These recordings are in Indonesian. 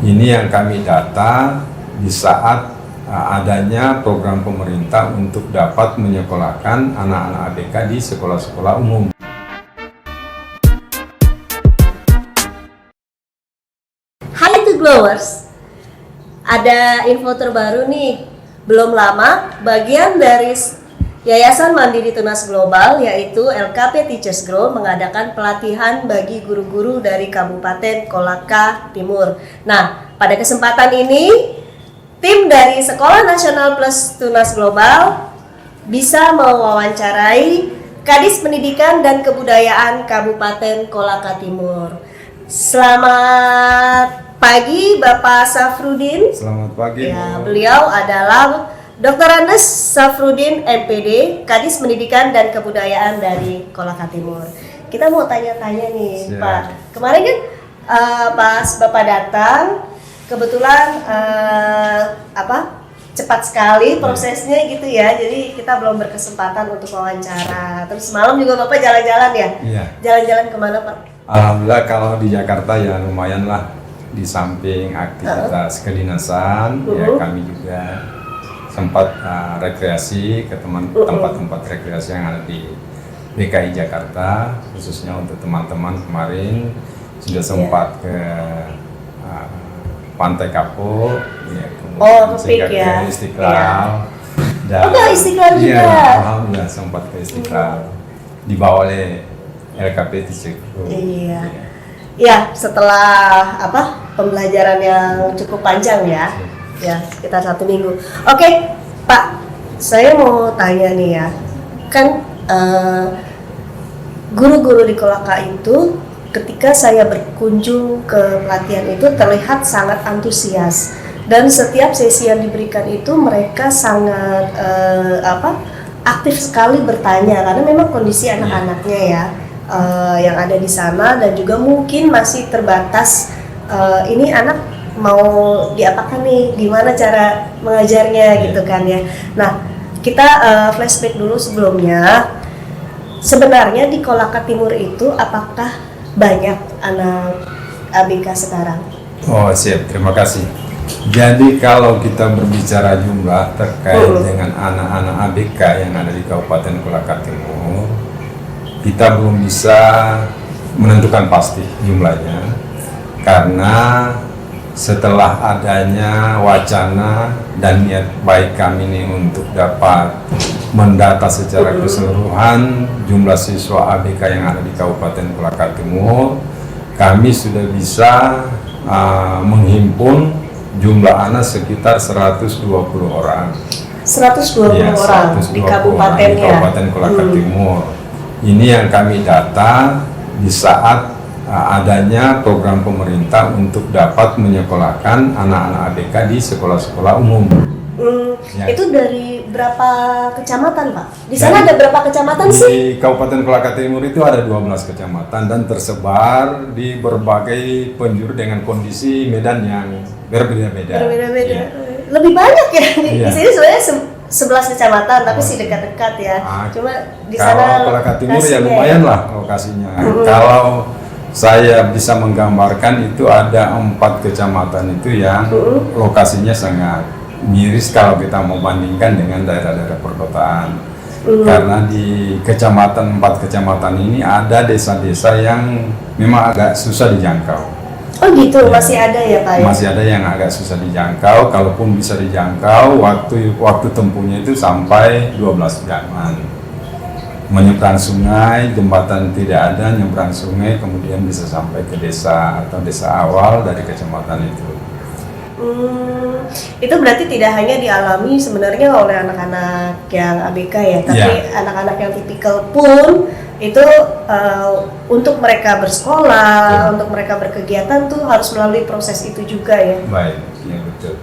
Ini yang kami data di saat adanya program pemerintah untuk dapat menyekolahkan anak-anak ABK di sekolah-sekolah umum. Hai Glowers, ada info terbaru nih. Belum lama, bagian dari Yayasan Mandiri Tunas Global yaitu LKP Teachers Grow mengadakan pelatihan bagi guru-guru dari Kabupaten Kolaka Timur. Nah, pada kesempatan ini, tim dari Sekolah Nasional Plus Tunas Global bisa mewawancarai Kadis Pendidikan dan Kebudayaan Kabupaten Kolaka Timur. Selamat pagi Bapak Safrudin. Selamat pagi. Ya, beliau adalah Dr. Andes Safrudin MPD, Kadis Pendidikan dan Kebudayaan dari Kolaka Timur. Kita mau tanya-tanya nih, Siap. Pak. Kemarin kan pas Bapak datang, kebetulan cepat sekali prosesnya gitu ya. Jadi kita belum berkesempatan untuk wawancara. Terus malam juga Bapak jalan-jalan ya? Iya. Jalan-jalan kemana Pak? Alhamdulillah kalau di Jakarta ya lumayan lah. Di samping aktivitas kedinasan, ya kami juga sempat rekreasi ke tempat-tempat rekreasi yang ada di DKI Jakarta, khususnya untuk teman-teman kemarin sudah sempat ke Pantai Kapuk, ya, kemudian ke Istiqlal. Dan, ke Istiqlal juga. Iya, alhamdulillah sempat ke Istiqlal, dibawa oleh LKP Teachers Grow. Iya. Ya, setelah pembelajaran yang cukup panjang ya. Ya, sekitar 1 minggu. Oke, Pak, saya mau tanya nih ya, kan guru-guru di Kolaka itu ketika saya berkunjung ke pelatihan itu terlihat sangat antusias, dan setiap sesi yang diberikan itu mereka sangat aktif sekali bertanya karena memang kondisi anak-anaknya ya yang ada di sana, dan juga mungkin masih terbatas ini anak mau diapakan nih, gimana cara mengajarnya gitu kan ya. Nah, kita flashback dulu sebelumnya. Sebenarnya di Kolaka Timur itu apakah banyak anak ABK sekarang? Oh siap, terima kasih. Jadi kalau kita berbicara jumlah terkait dengan anak-anak ABK yang ada di Kabupaten Kolaka Timur, kita belum bisa menentukan pasti jumlahnya, karena setelah adanya wacana dan niat baik kami ini untuk dapat mendata secara keseluruhan jumlah siswa ABK yang ada di Kabupaten Kolaka Timur, kami sudah bisa menghimpun jumlah anak sekitar 120 orang. 120 ya, orang 120 di kabupatennya. Di Kabupaten Kolaka Timur. Ini yang kami data di saat adanya program pemerintah untuk dapat menyekolahkan anak-anak ABK di sekolah-sekolah umum. Ya. Itu dari berapa kecamatan Pak? Di sana ada berapa kecamatan sih? Di Kabupaten Kolaka Timur itu ada 12 kecamatan dan tersebar di berbagai penjuru dengan kondisi medan yang berbeda-beda. Berbeda-beda. Ya. Lebih banyak ya di Ya. sini sebenarnya 11 kecamatan, tapi sih dekat-dekat ya. Cuma di sana kalau Kolaka Timur ya lumayan lah lokasinya. Kalau saya bisa menggambarkan itu ada 4 kecamatan itu yang lokasinya sangat miris kalau kita membandingkan dengan daerah-daerah perkotaan. Karena di 4 kecamatan ini ada desa-desa yang memang agak susah dijangkau. Oh gitu, masih ada ya Pak ya? Masih ada yang agak susah dijangkau, kalaupun bisa dijangkau waktu tempuhnya itu sampai 12 jaman. Menyeberang sungai, jembatan tidak ada, nyeberang sungai kemudian bisa sampai ke desa atau desa awal dari kecamatan itu. Itu berarti tidak hanya dialami sebenarnya oleh anak-anak yang ABK ya, tapi anak-anak yang tipikal pun itu untuk mereka bersekolah, untuk mereka berkegiatan tuh harus melalui proses itu juga ya. Baik, ya betul.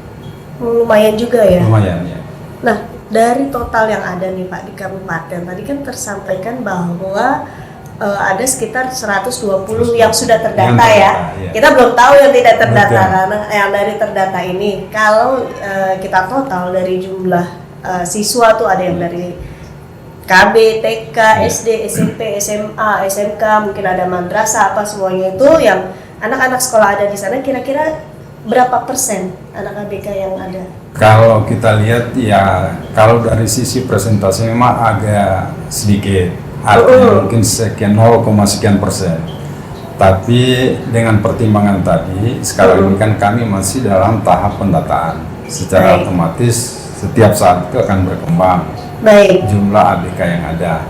Lumayan juga ya. Lumayan ya. Nah, dari total yang ada nih Pak di kabupaten, tadi kan tersampaikan bahwa ada sekitar 120 yang sudah terdata ya. Kita belum tahu yang tidak terdata. Karena yang dari terdata ini, kalau kita total dari jumlah siswa tuh ada yang dari KB, TK, SD, SMP, SMA, SMK, mungkin ada madrasah, apa semuanya itu yang anak-anak sekolah ada di sana, kira-kira berapa persen anak ABK yang ada? Kalau kita lihat ya, kalau dari sisi presentasi memang agak sedikit, artinya mungkin sekian 0, sekian persen. Tapi dengan pertimbangan tadi, sekarang ini kan kami masih dalam tahap pendataan. Secara otomatis setiap saat itu akan berkembang jumlah ABK yang ada.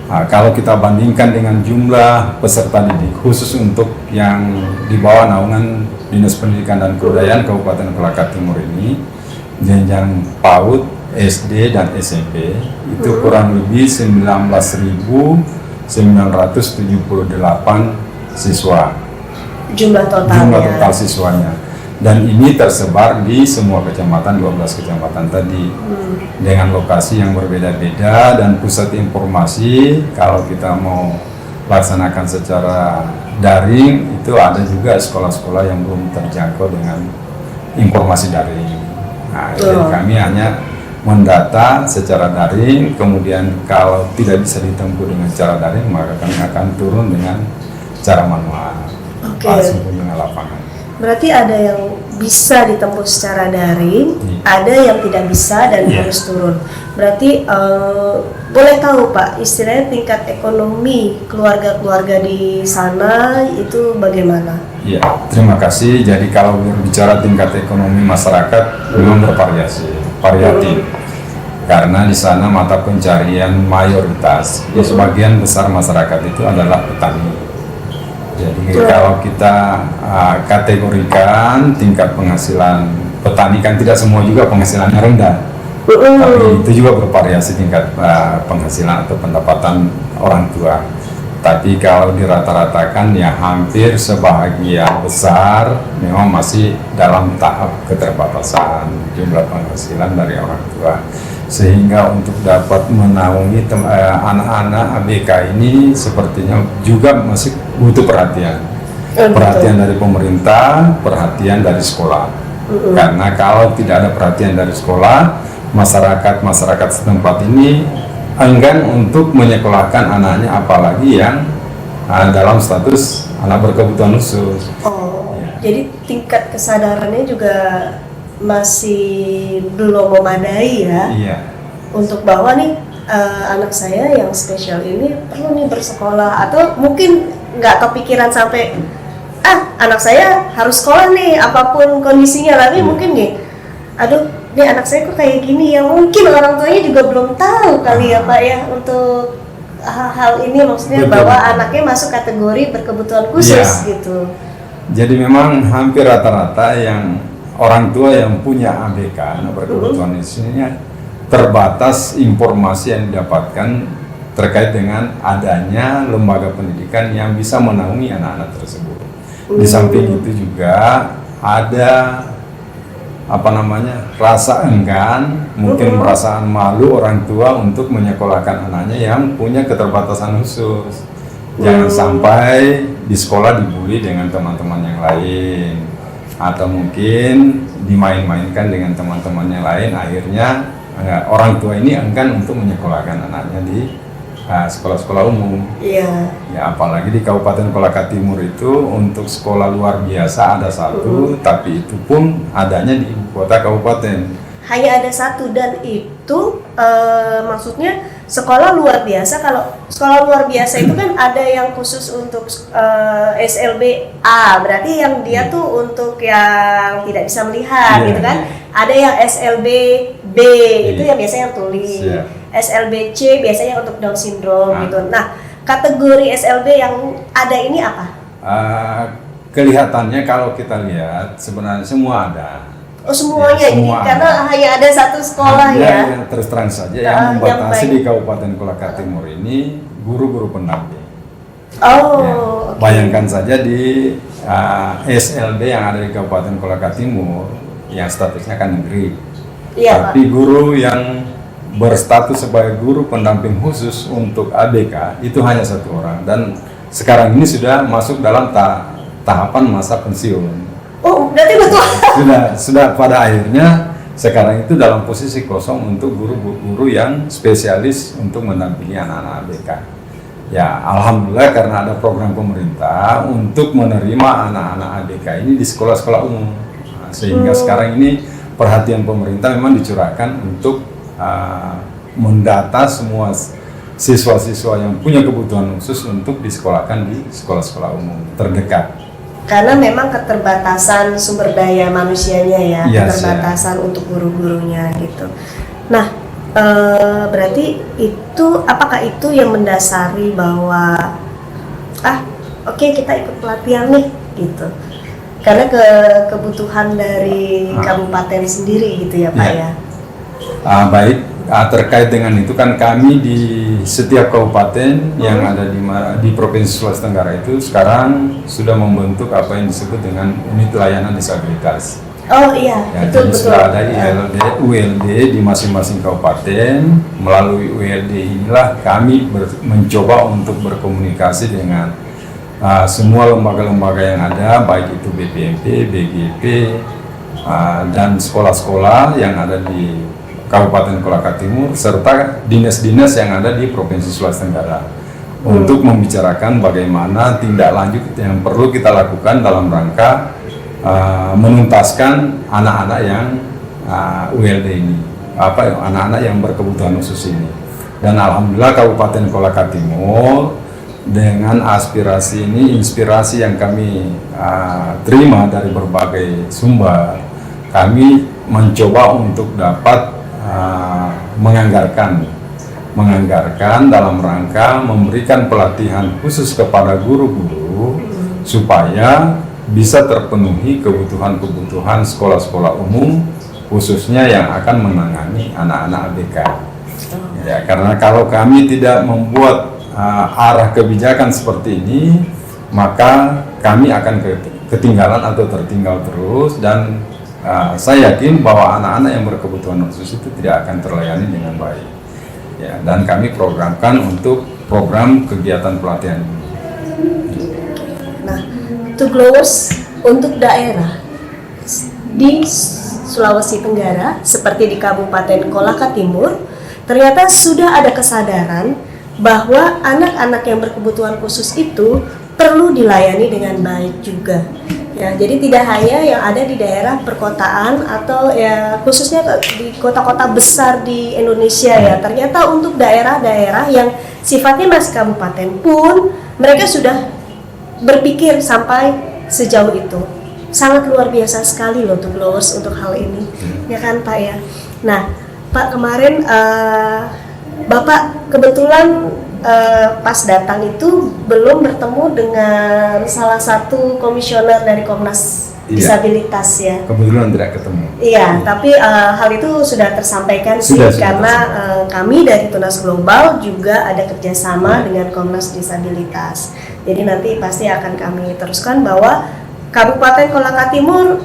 Nah, kalau kita bandingkan dengan jumlah peserta didik khusus untuk yang di bawah naungan Dinas Pendidikan dan Kebudayaan Kabupaten Kolaka Timur ini, jenjang PAUD, SD dan SMP itu kurang lebih 19.978 siswa. Jumlah total siswanya. Dan ini tersebar di semua kecamatan, 12 kecamatan tadi, dengan lokasi yang berbeda-beda dan pusat informasi. Kalau kita mau laksanakan secara daring, itu ada juga sekolah-sekolah yang belum terjangkau dengan informasi daring. Nah, jadi kami hanya mendata secara daring, kemudian kalau tidak bisa ditempuh dengan cara daring, maka kami akan turun dengan cara manual, langsung kunjungan lapangan. Berarti ada yang bisa ditempuh secara daring, ada yang tidak bisa dan harus turun. Berarti boleh tahu Pak, istilahnya tingkat ekonomi keluarga-keluarga di sana itu bagaimana? Iya, terima kasih. Jadi kalau berbicara tingkat ekonomi masyarakat memang variatif. Karena di sana mata pencarian mayoritas, sebagian besar masyarakat itu adalah petani. Jadi kalau kita kategorikan tingkat penghasilan petani, kan tidak semua juga penghasilannya rendah, tapi itu juga bervariasi tingkat penghasilan atau pendapatan orang tua. Tapi kalau dirata-ratakan ya hampir sebahagian besar memang masih dalam tahap keterbatasan jumlah penghasilan dari orang tua. Sehingga untuk dapat menaungi anak-anak ABK ini sepertinya juga masih butuh perhatian. Perhatian dari pemerintah, perhatian dari sekolah. Karena kalau tidak ada perhatian dari sekolah, masyarakat setempat ini enggan untuk menyekolahkan anaknya, apalagi yang dalam status anak berkebutuhan khusus. Jadi tingkat kesadarannya juga masih belum memadai ya, untuk bahwa nih anak saya yang spesial ini perlu nih bersekolah, atau mungkin nggak kepikiran sampai anak saya harus sekolah nih apapun kondisinya, tapi mungkin nih aduh ini anak saya kok kayak gini ya, mungkin orang tuanya juga belum tahu kali ya Pak ya untuk hal ini, maksudnya bahwa anaknya masuk kategori berkebutuhan khusus gitu. Jadi memang hampir rata-rata yang orang tua yang punya ABK, anak berkebutuhan khususnya, terbatas informasi yang didapatkan terkait dengan adanya lembaga pendidikan yang bisa menaungi anak-anak tersebut. Di samping itu juga ada rasa enggan, mungkin perasaan malu orang tua untuk menyekolahkan anaknya yang punya keterbatasan khusus. Jangan sampai di sekolah dibully dengan teman-teman yang lain, atau mungkin dimain-mainkan dengan teman-teman yang lain, akhirnya orang tua ini enggan untuk menyekolahkan anaknya di sekolah-sekolah umum. Ya, apalagi di Kabupaten Kolaka Timur itu untuk sekolah luar biasa ada satu, tapi itu pun adanya di ibu kota kabupaten. Hanya ada satu, dan itu maksudnya sekolah luar biasa. Kalau sekolah luar biasa itu kan ada yang khusus untuk SLB A, berarti yang dia tuh untuk yang tidak bisa melihat gitu kan. Ada yang SLB B, itu yang biasanya yang tuli. SLB C biasanya untuk Down syndrome gitu. Nah, kategori SLB yang ada ini apa? Kelihatannya kalau kita lihat sebenarnya semua ada. Semuanya ini karena hanya ada satu sekolah ya. Terus terang saja yang membatasi di Kabupaten Kolaka Timur ini guru-guru pendamping. Bayangkan saja di SLB yang ada di Kabupaten Kolaka Timur yang statusnya kan negeri, tapi guru yang berstatus sebagai guru pendamping khusus untuk ABK itu hanya satu orang, dan sekarang ini sudah masuk dalam tahapan masa pensiun. Berarti betul. Sudah pada akhirnya sekarang itu dalam posisi kosong untuk guru-guru yang spesialis untuk mendampingi anak-anak ABK. Ya, alhamdulillah karena ada program pemerintah untuk menerima anak-anak ABK ini di sekolah-sekolah umum. Sehingga sekarang ini perhatian pemerintah memang dicurahkan untuk mendata semua siswa-siswa yang punya kebutuhan khusus untuk disekolahkan di sekolah-sekolah umum terdekat. Karena memang keterbatasan sumber daya manusianya ya, Yes, keterbatasan untuk guru-gurunya gitu. Nah, berarti itu apakah itu yang mendasari bahwa oke, kita ikut pelatihan nih gitu. Karena kebutuhan dari kabupaten sendiri gitu ya Pak ya. Baik. Terkait dengan itu kan kami di setiap kabupaten yang ada di Provinsi Sulawesi Tenggara itu sekarang sudah membentuk apa yang disebut dengan unit layanan disabilitas. Oh iya, Ya, betul jadi betul. sudah ada ULD di masing-masing kabupaten. Melalui ULD inilah kami mencoba untuk berkomunikasi dengan semua lembaga-lembaga yang ada, baik itu BPMP, BGP, dan sekolah-sekolah yang ada di Kabupaten Kolaka Timur serta dinas-dinas yang ada di Provinsi Sulawesi Tenggara untuk membicarakan bagaimana tindak lanjut yang perlu kita lakukan dalam rangka menuntaskan anak-anak yang ULD ini, anak-anak yang berkebutuhan khusus ini. Dan alhamdulillah Kabupaten Kolaka Timur dengan aspirasi ini, inspirasi yang kami terima dari berbagai sumber, kami mencoba untuk dapat menganggarkan dalam rangka memberikan pelatihan khusus kepada guru-guru supaya bisa terpenuhi kebutuhan-kebutuhan sekolah-sekolah umum khususnya yang akan menangani anak-anak ABK. Ya, karena kalau kami tidak membuat arah kebijakan seperti ini, maka kami akan ketinggalan atau tertinggal terus, dan saya yakin bahwa anak-anak yang berkebutuhan khusus itu tidak akan terlayani dengan baik. Ya, dan kami programkan untuk program kegiatan pelatihan ini. Nah, to Glowers untuk daerah di Sulawesi Tenggara seperti di Kabupaten Kolaka Timur, ternyata sudah ada kesadaran bahwa anak-anak yang berkebutuhan khusus itu perlu dilayani dengan baik juga. Ya, jadi tidak hanya yang ada di daerah perkotaan atau ya khususnya di kota-kota besar di Indonesia ya. Ternyata untuk daerah-daerah yang sifatnya masih kabupaten pun mereka sudah berpikir sampai sejauh itu. Sangat luar biasa sekali loh tuh Glowers untuk hal ini. Ya kan Pak ya. Nah, Pak kemarin Bapak kebetulan pas datang itu belum bertemu dengan salah satu komisioner dari Komnas Disabilitas ya. Kebetulan tidak ketemu. Iya, tapi hal itu sudah tersampaikan sih karena kami dari Tunas Global juga ada kerjasama dengan Komnas Disabilitas. Jadi nanti pasti akan kami teruskan bahwa Kabupaten Kolaka Timur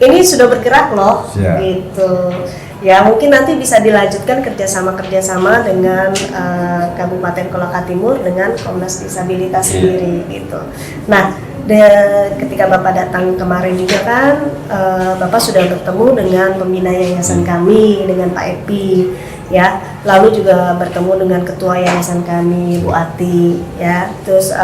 ini sudah bergerak loh, gitu. Ya mungkin nanti bisa dilanjutkan kerjasama dengan Kabupaten Kolaka Timur dengan Komnas Disabilitas sendiri gitu. Nah, ketika Bapak datang kemarin juga kan, Bapak sudah bertemu dengan pembina yayasan kami, dengan Pak Epi, ya. Lalu juga bertemu dengan Ketua Yayasan kami, Bu Ati, ya. Terus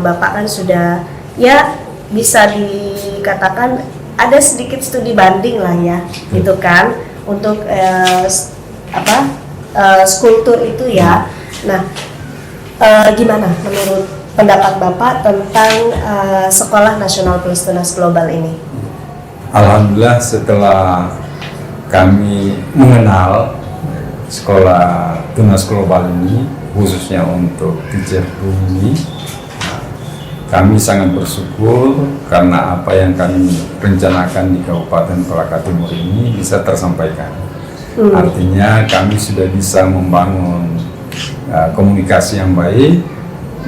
Bapak kan sudah, ya bisa dikatakan ada sedikit studi banding lah ya, gitu kan. Untuk skulptur itu ya. Nah, gimana menurut pendapat Bapak tentang Sekolah Nasional Plus Tunas Global ini? Alhamdulillah setelah kami mengenal Sekolah Tunas Global ini, khususnya untuk teacher ini, kami sangat bersyukur karena apa yang kami rencanakan di Kabupaten Kolaka Timur ini bisa tersampaikan. Artinya kami sudah bisa membangun komunikasi yang baik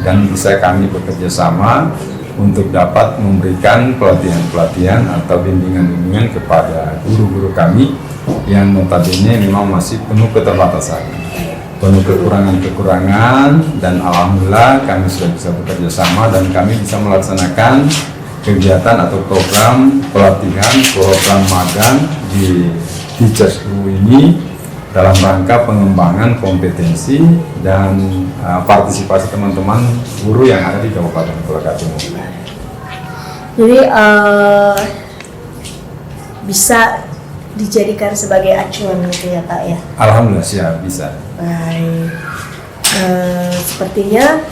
dan bisa kami bekerja sama untuk dapat memberikan pelatihan-pelatihan atau bimbingan-bimbingan kepada guru-guru kami yang notabene memang masih penuh keterbatasan, penuh kekurangan-kekurangan, dan alhamdulillah kami sudah bisa bekerja sama dan kami bisa melaksanakan kegiatan atau program pelatihan, program magang di Teachers Guru ini dalam rangka pengembangan kompetensi dan partisipasi teman-teman guru yang ada di Kabupaten Kolaka Timur. Jadi bisa dijadikan sebagai acuan gitu ya Pak ya. Alhamdulillah siap bisa. Baik. Sepertinya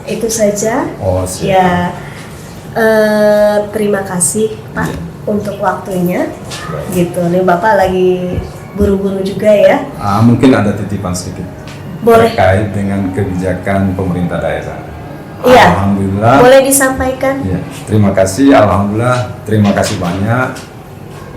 itu saja. Oh siap. Ya, terima kasih Pak untuk waktunya. Gitu. Nih Bapak lagi buru-buru juga ya. Mungkin ada titipan sedikit. Boleh. Terkait dengan kebijakan pemerintah daerah. Iya. Alhamdulillah. Boleh disampaikan? Ya, terima kasih. Alhamdulillah. Terima kasih banyak.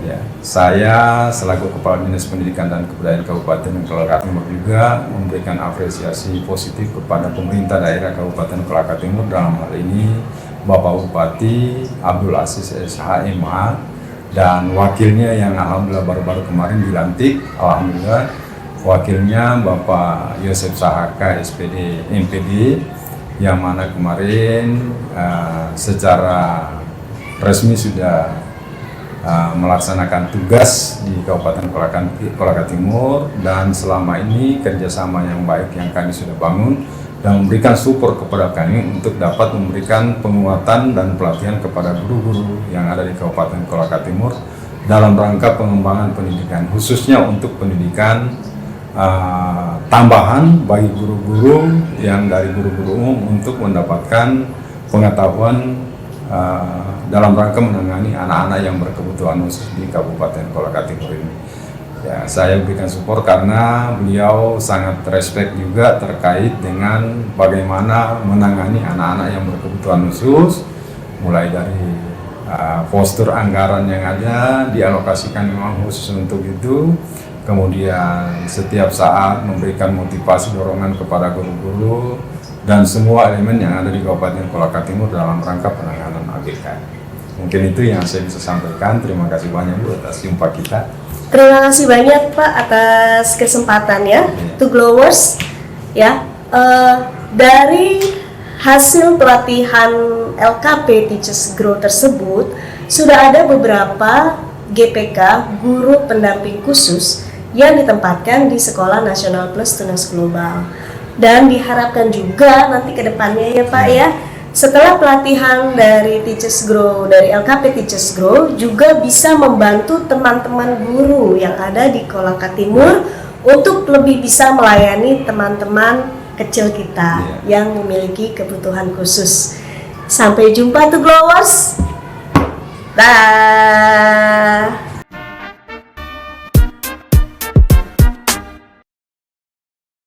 Ya, saya selaku Kepala Dinas Pendidikan dan Kebudayaan Kabupaten Kolaka Timur juga memberikan apresiasi positif kepada pemerintah daerah Kabupaten Kolaka Timur, dalam hal ini Bapak Bupati Abdul Aziz SHMA dan wakilnya yang alhamdulillah baru-baru kemarin dilantik. Alhamdulillah wakilnya Bapak Yosef Sahaka SPD MPD, yang mana kemarin secara resmi sudah melaksanakan tugas di Kabupaten Kolaka Timur, dan selama ini kerjasama yang baik yang kami sudah bangun dan memberikan support kepada kami untuk dapat memberikan penguatan dan pelatihan kepada guru-guru yang ada di Kabupaten Kolaka Timur dalam rangka pengembangan pendidikan, khususnya untuk pendidikan tambahan bagi guru-guru yang dari guru-guru umum untuk mendapatkan pengetahuan dalam rangka menangani anak-anak yang berkebutuhan khusus di Kabupaten Kolaka Timur ini. Ya, saya berikan support karena beliau sangat respect juga terkait dengan bagaimana menangani anak-anak yang berkebutuhan khusus, mulai dari postur anggaran yang ada dialokasikan memang khusus untuk itu, kemudian setiap saat memberikan motivasi dorongan kepada guru-guru dan semua elemen yang ada di Kabupaten Kolaka Timur dalam rangka penanganan ABK. Mungkin itu yang saya bisa sampaikan. Terima kasih banyak Bu atas jumpa kita. Terima kasih banyak Pak atas kesempatannya. To Glowers ya. Dari hasil pelatihan LKP Teachers Grow tersebut sudah ada beberapa GPK guru pendamping khusus yang ditempatkan di Sekolah Nasional Plus Tunas Global. Dan diharapkan juga nanti ke depannya ya Pak ya, setelah pelatihan dari Teachers Grow, dari LKP Teachers Grow juga bisa membantu teman-teman guru yang ada di Kolaka Timur untuk lebih bisa melayani teman-teman kecil kita yang memiliki kebutuhan khusus. Sampai jumpa tuh Glowers. Bye.